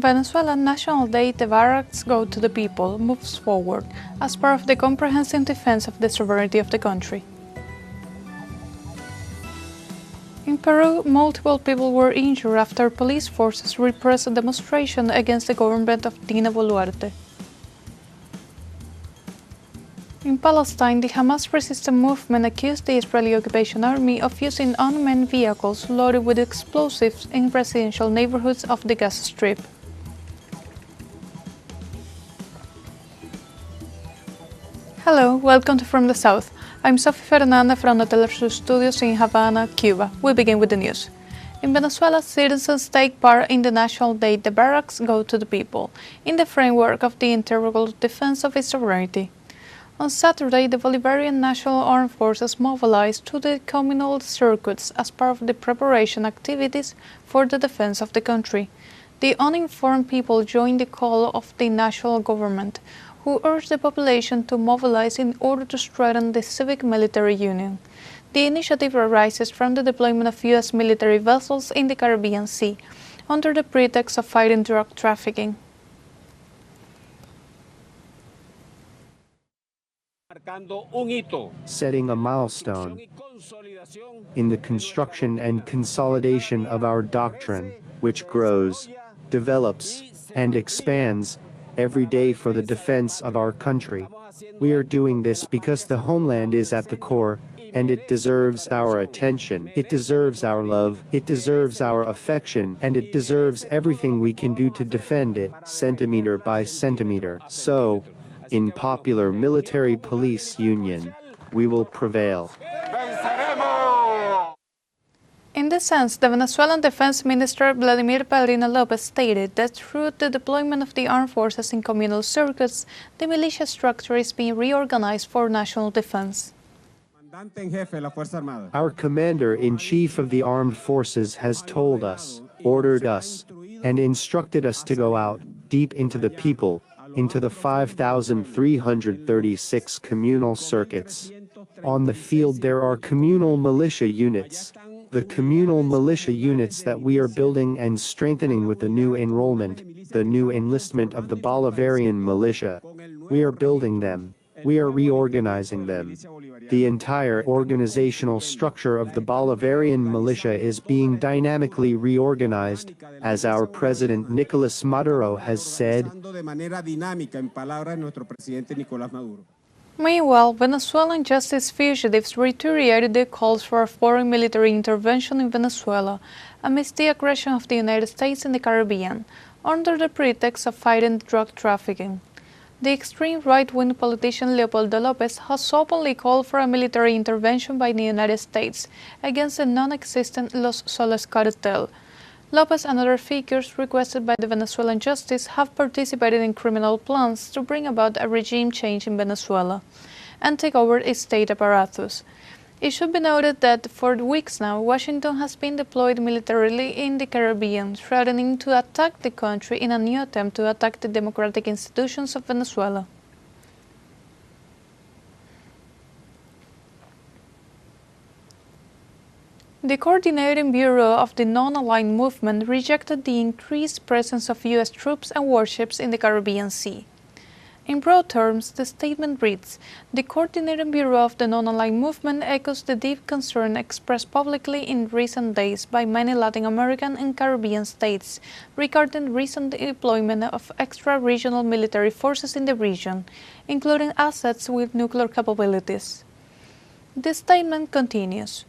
On Venezuela, National Day, the barracks go to the people moves forward as part of the comprehensive defense of the sovereignty of the country. In Peru, multiple people were injured after police forces repressed a demonstration against the government of Dina Boluarte. In Palestine, the Hamas resistance movement accused the Israeli occupation army of using unmanned vehicles loaded with explosives in residential neighborhoods of the Gaza Strip. Hello, welcome to From the South. I'm Sophie Fernanda from the teleSUR studios in Havana, Cuba. We begin with the news. In Venezuela, citizens take part in the National Day, the barracks go to the people, in the framework of the integral defense of its sovereignty. On Saturday, the Bolivarian National Armed Forces mobilized to the communal circuits as part of the preparation activities for the defense of the country. The uninformed people joined the call of the national government, who urged the population to mobilize in order to strengthen the civic-military union. The initiative arises from the deployment of U.S. military vessels in the Caribbean Sea, under the pretext of fighting drug trafficking. Setting a milestone in the construction and consolidation of our doctrine, which grows, develops, and expands every day for the defense of our country. We are doing this because the homeland is at the core, and it deserves our attention, it deserves our love, it deserves our affection, and it deserves everything we can do to defend it, centimeter by centimeter. So, in popular military police union, we will prevail. In this sense, the Venezuelan Defense Minister Vladimir Padrino Lopez stated that through the deployment of the armed forces in communal circuits, the militia structure is being reorganized for national defense. Our Commander-in-Chief of the Armed Forces has told us, ordered us, and instructed us to go out, deep into the people, into the 5,336 communal circuits. On the field there are communal militia units. The communal militia units that we are building and strengthening with the new enrollment, the new enlistment of the Bolivarian militia. We are building them. We are reorganizing them. The entire organizational structure of the Bolivarian militia is being dynamically reorganized, as our President Nicolas Maduro has said. Meanwhile, Venezuelan justice fugitives reiterated their calls for a foreign military intervention in Venezuela amidst the aggression of the United States in the Caribbean, under the pretext of fighting drug trafficking. The extreme right-wing politician Leopoldo López has openly called for a military intervention by the United States against the non-existent Los Soles cartel. López and other figures requested by the Venezuelan justice have participated in criminal plans to bring about a regime change in Venezuela and take over its state apparatus. It should be noted that for weeks now, Washington has been deployed militarily in the Caribbean, threatening to attack the country in a new attempt to attack the democratic institutions of Venezuela. The Coordinating Bureau of the Non-Aligned Movement rejected the increased presence of U.S. troops and warships in the Caribbean Sea. In broad terms, the statement reads, "The Coordinating Bureau of the Non-Aligned Movement echoes the deep concern expressed publicly in recent days by many Latin American and Caribbean states regarding recent deployment of extra-regional military forces in the region, including assets with nuclear capabilities." The statement continues,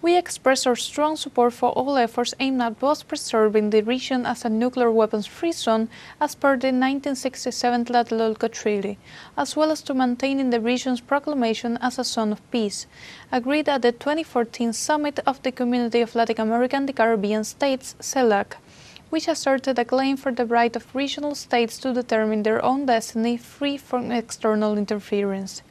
"We express our strong support for all efforts aimed at both preserving the region as a nuclear weapons-free zone as per the 1967 Tlatelolco Treaty, as well as to maintaining the region's proclamation as a zone of peace, agreed at the 2014 summit of the Community of Latin American and the Caribbean States, CELAC, which asserted a claim for the right of regional states to determine their own destiny free from external interference."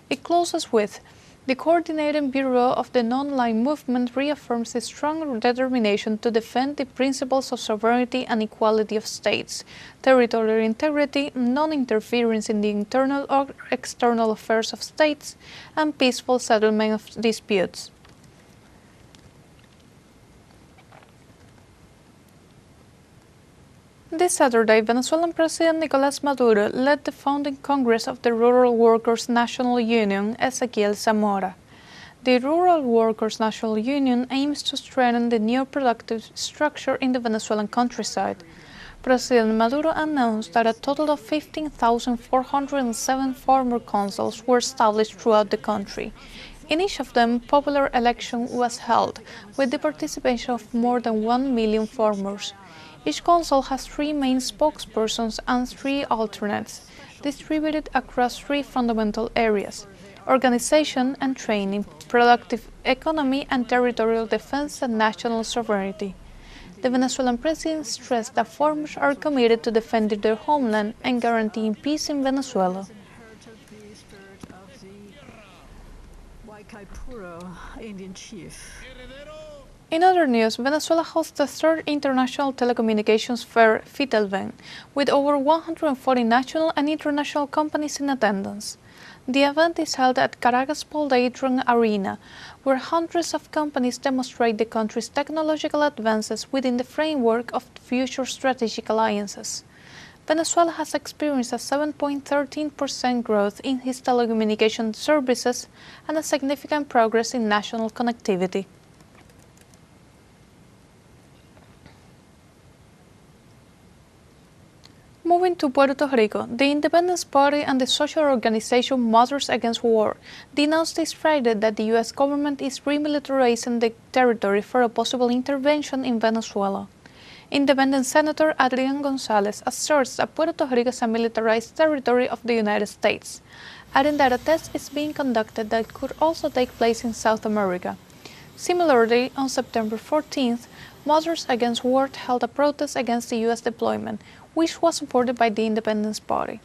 It closes with, "The Coordinating Bureau of the Non-Aligned Movement reaffirms its strong determination to defend the principles of sovereignty and equality of states, territorial integrity, non-interference in the internal or external affairs of states, and peaceful settlement of disputes." This Saturday, Venezuelan President Nicolás Maduro led the founding Congress of the Rural Workers National Union, Ezequiel Zamora. The Rural Workers National Union aims to strengthen the new productive structure in the Venezuelan countryside. President Maduro announced that a total of 15,407 farmer councils were established throughout the country. In each of them, popular election was held, with the participation of more than 1 million farmers. Each council has 3 main spokespersons and 3 alternates, distributed across 3 fundamental areas: organization and training, productive economy, and territorial defense and national sovereignty. The Venezuelan president stressed that farmers are committed to defending their homeland and guaranteeing peace in Venezuela. Indian chief. In other news, Venezuela hosts the 3rd International Telecommunications Fair, FTS, with over 140 national and international companies in attendance. The event is held at Caracas Palladium Arena, where hundreds of companies demonstrate the country's technological advances within the framework of future strategic alliances. Venezuela has experienced a 7.13% growth in its telecommunication services and a significant progress in national connectivity. Moving to Puerto Rico, the Independence Party and the social organization Mothers Against War denounced this Friday that the U.S. government is remilitarizing the territory for a possible intervention in Venezuela. Independent Senator Adrian Gonzalez asserts that Puerto Rico is a militarized territory of the United States, adding that a test is being conducted that could also take place in South America. Similarly, on September 14th, Mothers Against War held a protest against the U.S. deployment, which was supported by the Independence Party.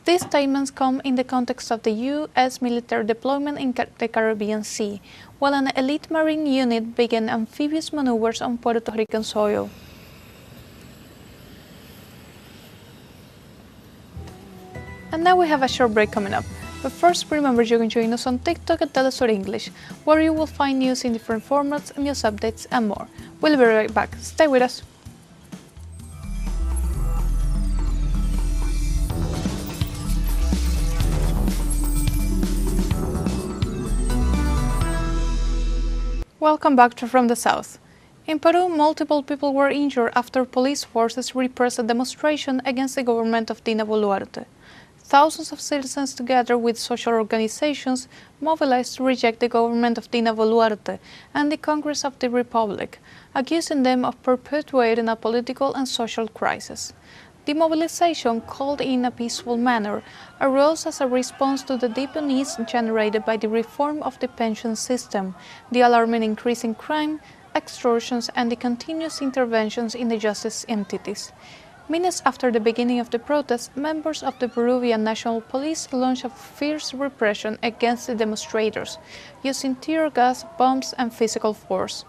These statements come in the context of the U.S. military deployment in the Caribbean Sea, while an elite marine unit began amphibious maneuvers on Puerto Rican soil. And now we have a short break coming up. But first, remember you can join us on TikTok at teleSUR English, where you will find news in different formats, news updates, and more. We'll be right back. Stay with us. Welcome back to From the South. In Peru, multiple people were injured after police forces repressed a demonstration against the government of Dina Boluarte. Thousands of citizens, together with social organizations, mobilized to reject the government of Dina Boluarte and the Congress of the Republic, accusing them of perpetuating a political and social crisis. The mobilization, called in a peaceful manner, arose as a response to the deep unease generated by the reform of the pension system, the alarming increase in crime, extortions, and the continuous interventions in the justice entities. Minutes after the beginning of the protest, members of the Peruvian National Police launched a fierce repression against the demonstrators, using tear gas, bombs, and physical force.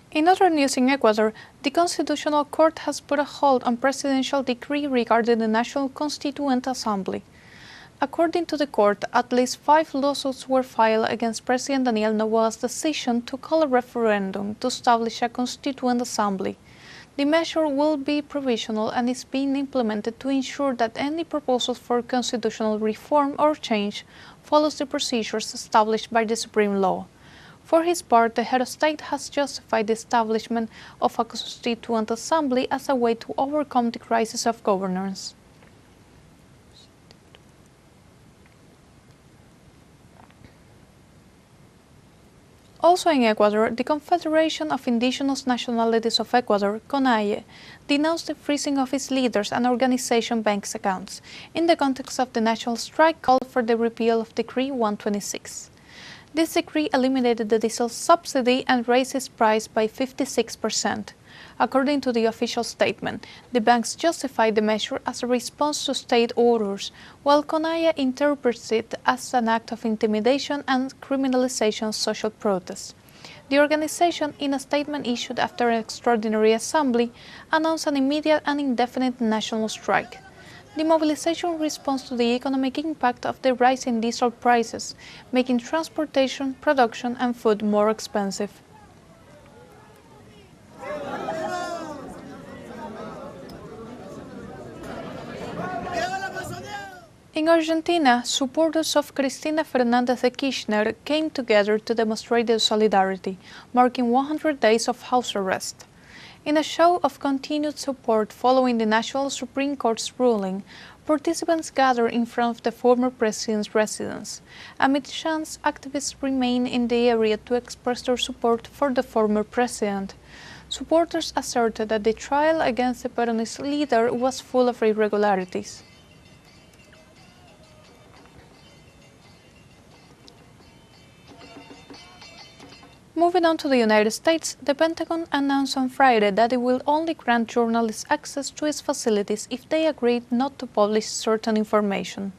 In other news in Ecuador, the Constitutional Court has put a hold on presidential decree regarding the National Constituent Assembly. According to the court, at least 5 lawsuits were filed against President Daniel Noboa's decision to call a referendum to establish a constituent assembly. The measure will be provisional and is being implemented to ensure that any proposal for constitutional reform or change follows the procedures established by the Supreme Law. For his part, the head of state has justified the establishment of a constituent assembly as a way to overcome the crisis of governance. Also in Ecuador, the Confederation of Indigenous Nationalities of Ecuador, CONAIE, denounced the freezing of its leaders and organization bank accounts in the context of the national strike called for the repeal of Decree 126. This decree eliminated the diesel subsidy and raised its price by 56%. According to the official statement, the banks justified the measure as a response to state orders, while CONAIE interprets it as an act of intimidation and criminalization of social protest. The organization, in a statement issued after an extraordinary assembly, announced an immediate and indefinite national strike. The mobilization responds to the economic impact of the rise in diesel prices, making transportation, production and food more expensive. In Argentina, supporters of Cristina Fernández de Kirchner came together to demonstrate their solidarity, marking 100 days of house arrest. In a show of continued support following the National Supreme Court's ruling, participants gathered in front of the former president's residence. Amid chants, activists remain in the area to express their support for the former president. Supporters asserted that the trial against the Peronist leader was full of irregularities. Moving on to the United States, the Pentagon announced on Friday that it will only grant journalists access to its facilities if they agreed not to publish certain information.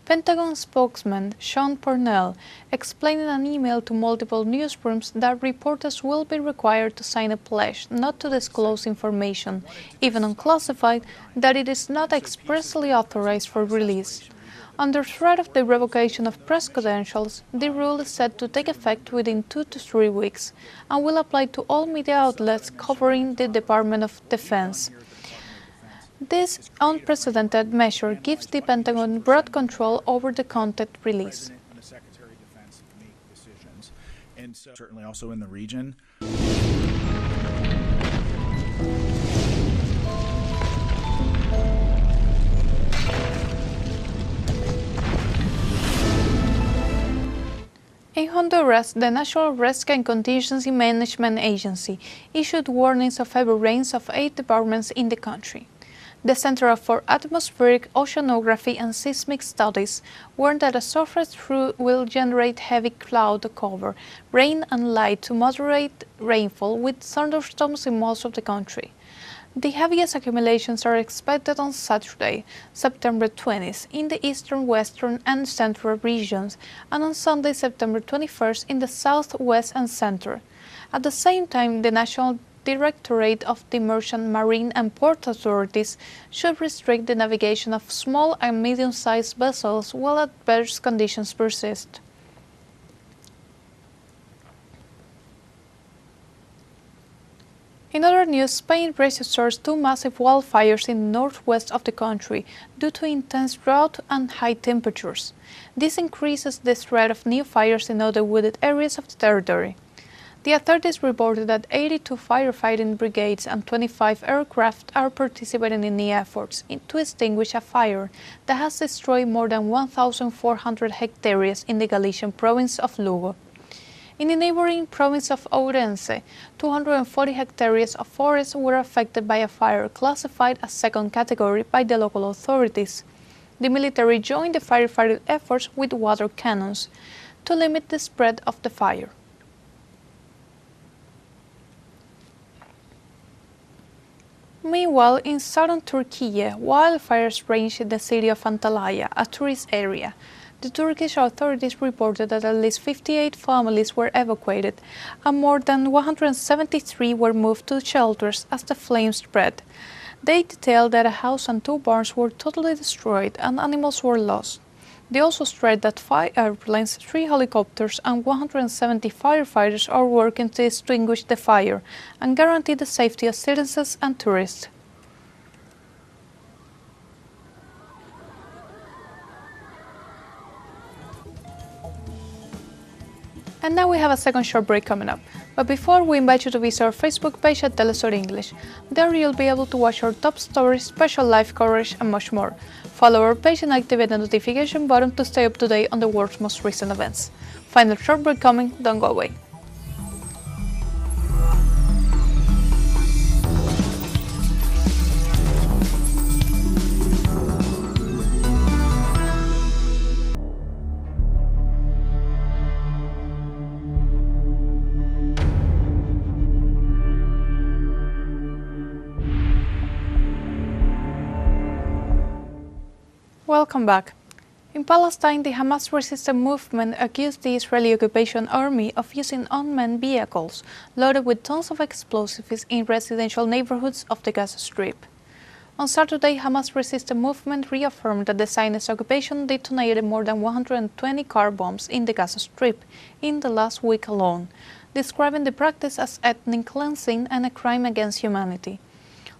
Pentagon spokesman Sean Parnell explained in an email to multiple newsrooms that reporters will be required to sign a pledge not to disclose information, even unclassified, that it is not expressly authorized for release. Under threat of the revocation of press credentials, the rule is set to take effect within 2 to 3 weeks and will apply to all media outlets covering the Department of Defense. This unprecedented measure gives the Pentagon broad control over the content release. And certainly also in the region. In Honduras, the National Risk and Contingency Management Agency issued warnings of heavy rains of 8 departments in the country. The Center for Atmospheric Oceanography and Seismic Studies warned that a surface through will generate heavy cloud cover, rain and light to moderate rainfall with thunderstorms in most of the country. The heaviest accumulations are expected on Saturday, September 20th, in the eastern, western and central regions, and on Sunday, September 21st, in the south, west and center. At the same time, the National Directorate of the Merchant Marine and Port Authorities should restrict the navigation of small and medium-sized vessels while adverse conditions persist. In other news, Spain registers 2 massive wildfires in the northwest of the country due to intense drought and high temperatures. This increases the threat of new fires in other wooded areas of the territory. The authorities reported that 82 firefighting brigades and 25 aircraft are participating in the efforts to extinguish a fire that has destroyed more than 1,400 hectares in the Galician province of Lugo. In the neighboring province of Ourense, 240 hectares of forest were affected by a fire classified as second category by the local authorities. The military joined the firefighting efforts with water cannons to limit the spread of the fire. Meanwhile, in southern Turkey, wildfires raged in the city of Antalya, a tourist area. The Turkish authorities reported that at least 58 families were evacuated and more than 173 were moved to shelters as the flames spread. They detailed that a house and 2 barns were totally destroyed and animals were lost. They also stressed that 5 airplanes, 3 helicopters and 170 firefighters are working to extinguish the fire and guarantee the safety of citizens and tourists. And now we have a second short break coming up. But before, we invite you to visit our Facebook page at teleSUR English. There you'll be able to watch our top stories, special live coverage and much more. Follow our page and activate the notification button to stay up to date on the world's most recent events. Final short break coming, don't go away. Welcome back. In Palestine, the Hamas resistance movement accused the Israeli occupation army of using unmanned vehicles loaded with tons of explosives in residential neighborhoods of the Gaza Strip. On Saturday, Hamas resistance movement reaffirmed that the Zionist occupation detonated more than 120 car bombs in the Gaza Strip in the last week alone, describing the practice as ethnic cleansing and a crime against humanity.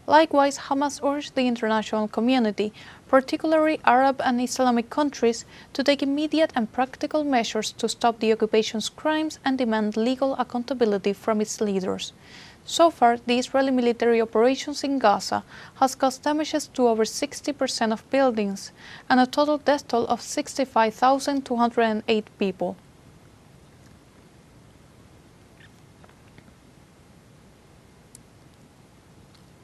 Likewise, Hamas urged the international community, particularly Arab and Islamic countries, to take immediate and practical measures to stop the occupation's crimes and demand legal accountability from its leaders. So far, the Israeli military operations in Gaza has caused damages to over 60% of buildings and a total death toll of 65,208 people.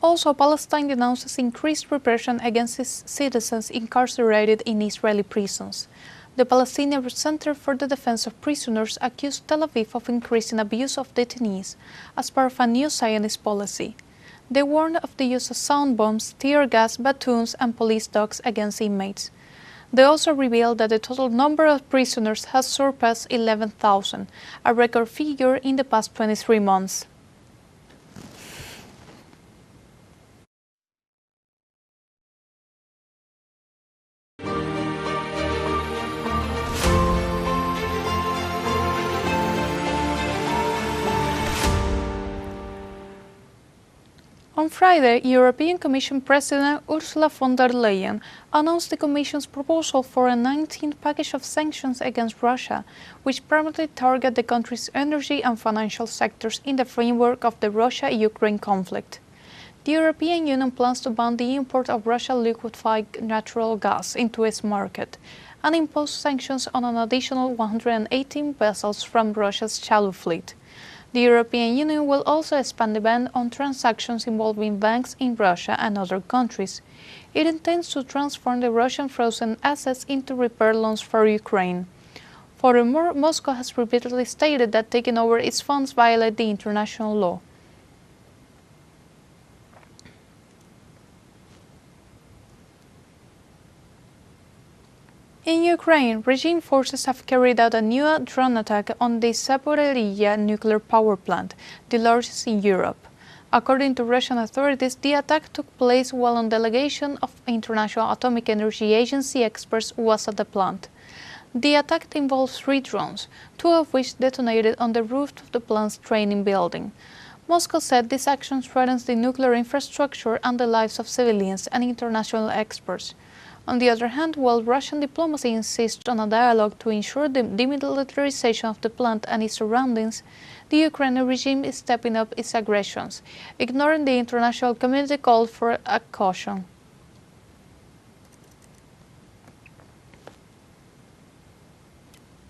Also, Palestine denounces increased repression against its citizens incarcerated in Israeli prisons. The Palestinian Center for the Defense of Prisoners accused Tel Aviv of increasing abuse of detainees as part of a new Zionist policy. They warned of the use of sound bombs, tear gas, batons, and police dogs against inmates. They also revealed that the total number of prisoners has surpassed 11,000, a record figure in the past 23 months. On Friday, European Commission President Ursula von der Leyen announced the Commission's proposal for a 19th package of sanctions against Russia, which primarily target the country's energy and financial sectors in the framework of the Russia-Ukraine conflict. The European Union plans to ban the import of Russian liquefied natural gas into its market and impose sanctions on an additional 118 vessels from Russia's shallow fleet. The European Union will also expand the ban on transactions involving banks in Russia and other countries. It intends to transform the Russian frozen assets into repair loans for Ukraine. Furthermore, Moscow has repeatedly stated that taking over its funds violate the international law. In Ukraine, regime forces have carried out a new drone attack on the Zaporizhzhia nuclear power plant, the largest in Europe. According to Russian authorities, the attack took place while a delegation of International Atomic Energy Agency experts was at the plant. The attack involved 3 drones, 2 of which detonated on the roof of the plant's training building. Moscow said this action threatens the nuclear infrastructure and the lives of civilians and international experts. On the other hand, while Russian diplomacy insists on a dialogue to ensure the demilitarization of the plant and its surroundings, the Ukrainian regime is stepping up its aggressions, ignoring the international community call for a caution.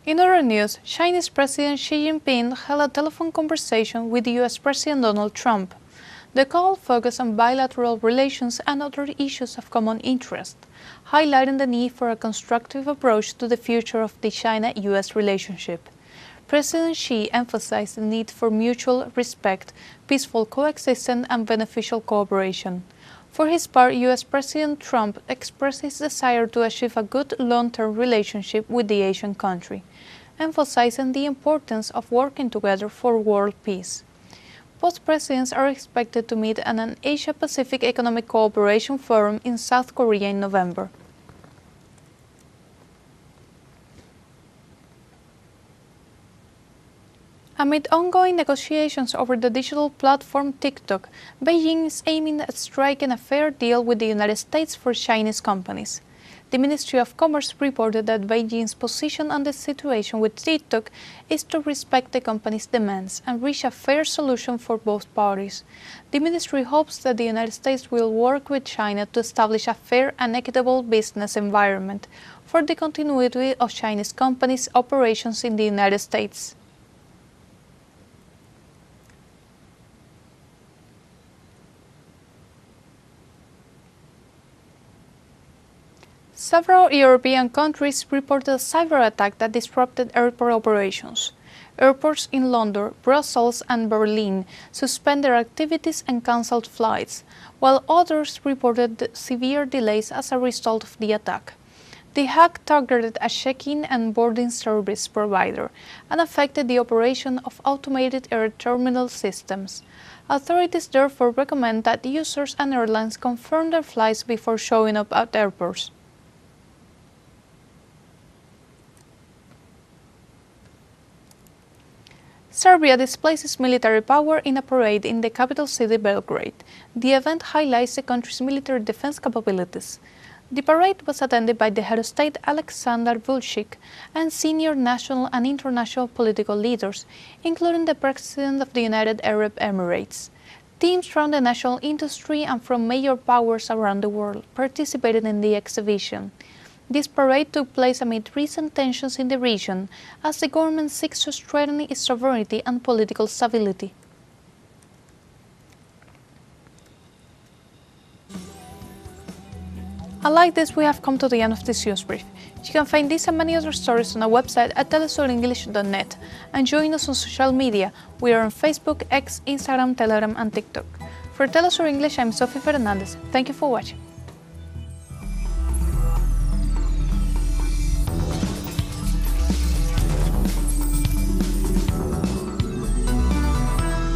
In other news, Chinese President Xi Jinping held a telephone conversation with US President Donald Trump. The call focused on bilateral relations and other issues of common interest, highlighting the need for a constructive approach to the future of the China-US relationship. President Xi emphasized the need for mutual respect, peaceful coexistence, and beneficial cooperation. For his part, US President Trump expressed his desire to achieve a good long-term relationship with the Asian country, emphasizing the importance of working together for world peace. Both presidents are expected to meet at an Asia-Pacific Economic Cooperation Forum in South Korea in November. Amid ongoing negotiations over the digital platform TikTok, Beijing is aiming at striking a fair deal with the United States for Chinese companies. The Ministry of Commerce reported that Beijing's position on the situation with TikTok is to respect the company's demands and reach a fair solution for both parties. The ministry hopes that the United States will work with China to establish a fair and equitable business environment for the continuity of Chinese companies' operations in the United States. Several European countries reported a cyber attack that disrupted airport operations. Airports in London, Brussels, and Berlin suspended their activities and cancelled flights, while others reported severe delays as a result of the attack. The hack targeted a check-in and boarding service provider and affected the operation of automated air terminal systems. Authorities therefore recommend that users and airlines confirm their flights before showing up at airports. Serbia displays its military power in a parade in the capital city Belgrade. The event highlights the country's military defense capabilities. The parade was attended by the head of state Aleksandar Vučić and senior national and international political leaders, including the President of the United Arab Emirates. Teams from the national industry and from major powers around the world participated in the exhibition. This parade took place amid recent tensions in the region as the government seeks to strengthen its sovereignty and political stability. And like this, we have come to the end of this news brief. You can find this and many other stories on our website at telesurenglish.net and join us on social media. We are on Facebook, X, Instagram, Telegram and TikTok. For teleSUR English, I'm Sophie Fernandez. Thank you for watching.